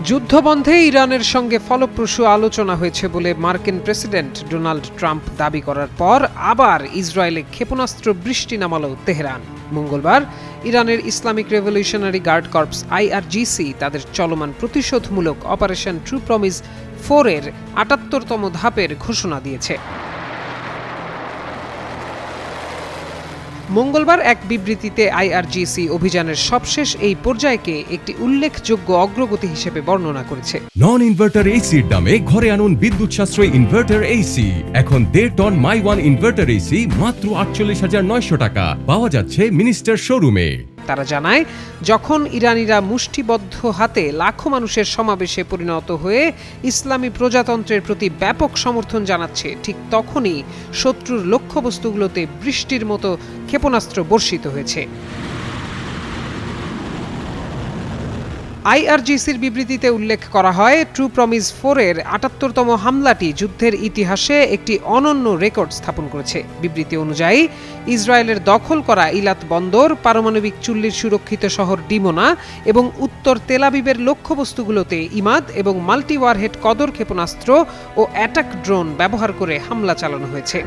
যুদ্ধবন্ধে ইরানের সঙ্গে ফলপ্রসূ আলোচনা হয়েছে বলে মার্কিন প্রেসিডেন্ট ডোনাল্ড ট্রাম্প দাবি করার পর আবার ইসরায়েলে ক্ষেপণাস্ত্র বৃষ্টি নামালো তেহরান। মঙ্গলবার ইরানের Islamic revolutionary guard corps IRGC তাদের চলমান প্রতিশোধমূলক অপারেশন ট্রু প্রমিস 4 এর ৭৮তম ধাপের ঘোষণা দিয়েছে। মঙ্গলবার এক বিবৃতিতে IRGC অভিযানের সবশেষ এই পর্যায়কে একটি উল্লেখযোগ্য অগ্রগতি হিসেবে বর্ণনা করেছে। নন ইনভার্টার এসির দামে ঘরে আনুন বিদ্যুৎ সাশ্রয়ী ইনভার্টার এসি। এখন 1.5 ton my one inverter AC মাত্র ৪৮,৯০০ টাকা পাওয়া যাচ্ছে মিনিস্টার শোরুমে। তারা জানায়, যখন ইরানিরা মুষ্টিবদ্ধ হাতে লাখো মানুষের সমাবেশে পরিণত হয়ে ইসলামী প্রজাতন্ত্রের প্রতি ব্যাপক সমর্থন জানাচ্ছে, ঠিক তখনই শত্রুর লক্ষ্যবস্তুগুলোতে বৃষ্টির মতো ক্ষেপণাস্ত্র বর্ষিত হয়েছে। IRGCর বিবৃতিতে উল্লেখ করা হয়, ট্রু প্রমিস 4 এর ৭৮তম হামলাটি যুদ্ধের ইতিহাসে একটি অনন্য রেকর্ড স্থাপন করেছে। বিবৃতি অনুযায়ী ইসরায়েলের দখল করা ইলাত বন্দর, পারমাণবিক চুল্লির সুরক্ষিত শহর ডিমোনা এবং উত্তর তেলাবিবের লক্ষ্যবস্তুগুলোতে ইমাদ এবং মাল্টি ওয়ারহেড কদর ক্ষেপণাস্ত্র ও অ্যাটাক ড্রোন ব্যবহার করে হামলা চালানো হয়েছে।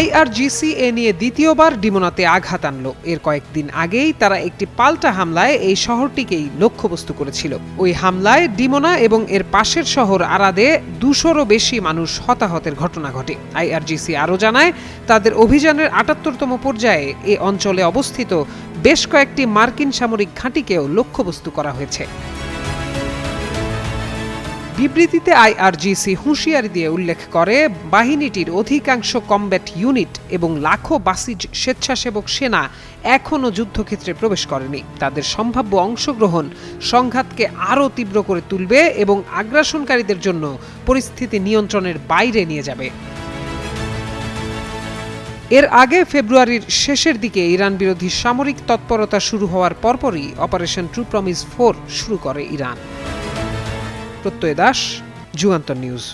IRGC এ নিয়ে দ্বিতীয়বার ডিমোনাতে আঘাত আনল। এর কয়েকদিন আগেই তারা একটি পাল্টা হামলায় এই শহরটিকেই লক্ষ্যবস্তু করেছিল। ওই হামলায় ডিমোনা এবং এর পাশের শহর আরাদে ২০০রও বেশি মানুষ হতাহতের ঘটনা ঘটে। IRGC আরও জানায়, তাদের অভিযানের ৭৮তম পর্যায়ে এ অঞ্চলে অবস্থিত বেশ কয়েকটি মার্কিন সামরিক ঘাঁটিকেও লক্ষ্যবস্তু করা হয়েছে। বিবৃতিতে IRGC হুঁশিয়ারি দিয়ে উল্লেখ করে, বাহিনীটির অধিকাংশ কমব্যাট ইউনিট এবং লাখো বাসিজ স্বেচ্ছাসেবক সেনা এখনও যুদ্ধক্ষেত্রে প্রবেশ করেনি। তাদের সম্ভাব্য অংশগ্রহণ সংঘাতকে আরও তীব্র করে তুলবে এবং আগ্রাসনকারীদের জন্য পরিস্থিতি নিয়ন্ত্রণের বাইরে নিয়ে যাবে। এর আগে ফেব্রুয়ারির শেষের দিকে ইরান বিরোধী সামরিক তৎপরতা শুরু হওয়ার পরপরই অপারেশন ট্রু প্রমিস 4 শুরু করে ইরান। প্রত্যয় দাস, যুগান্তর নিউজ।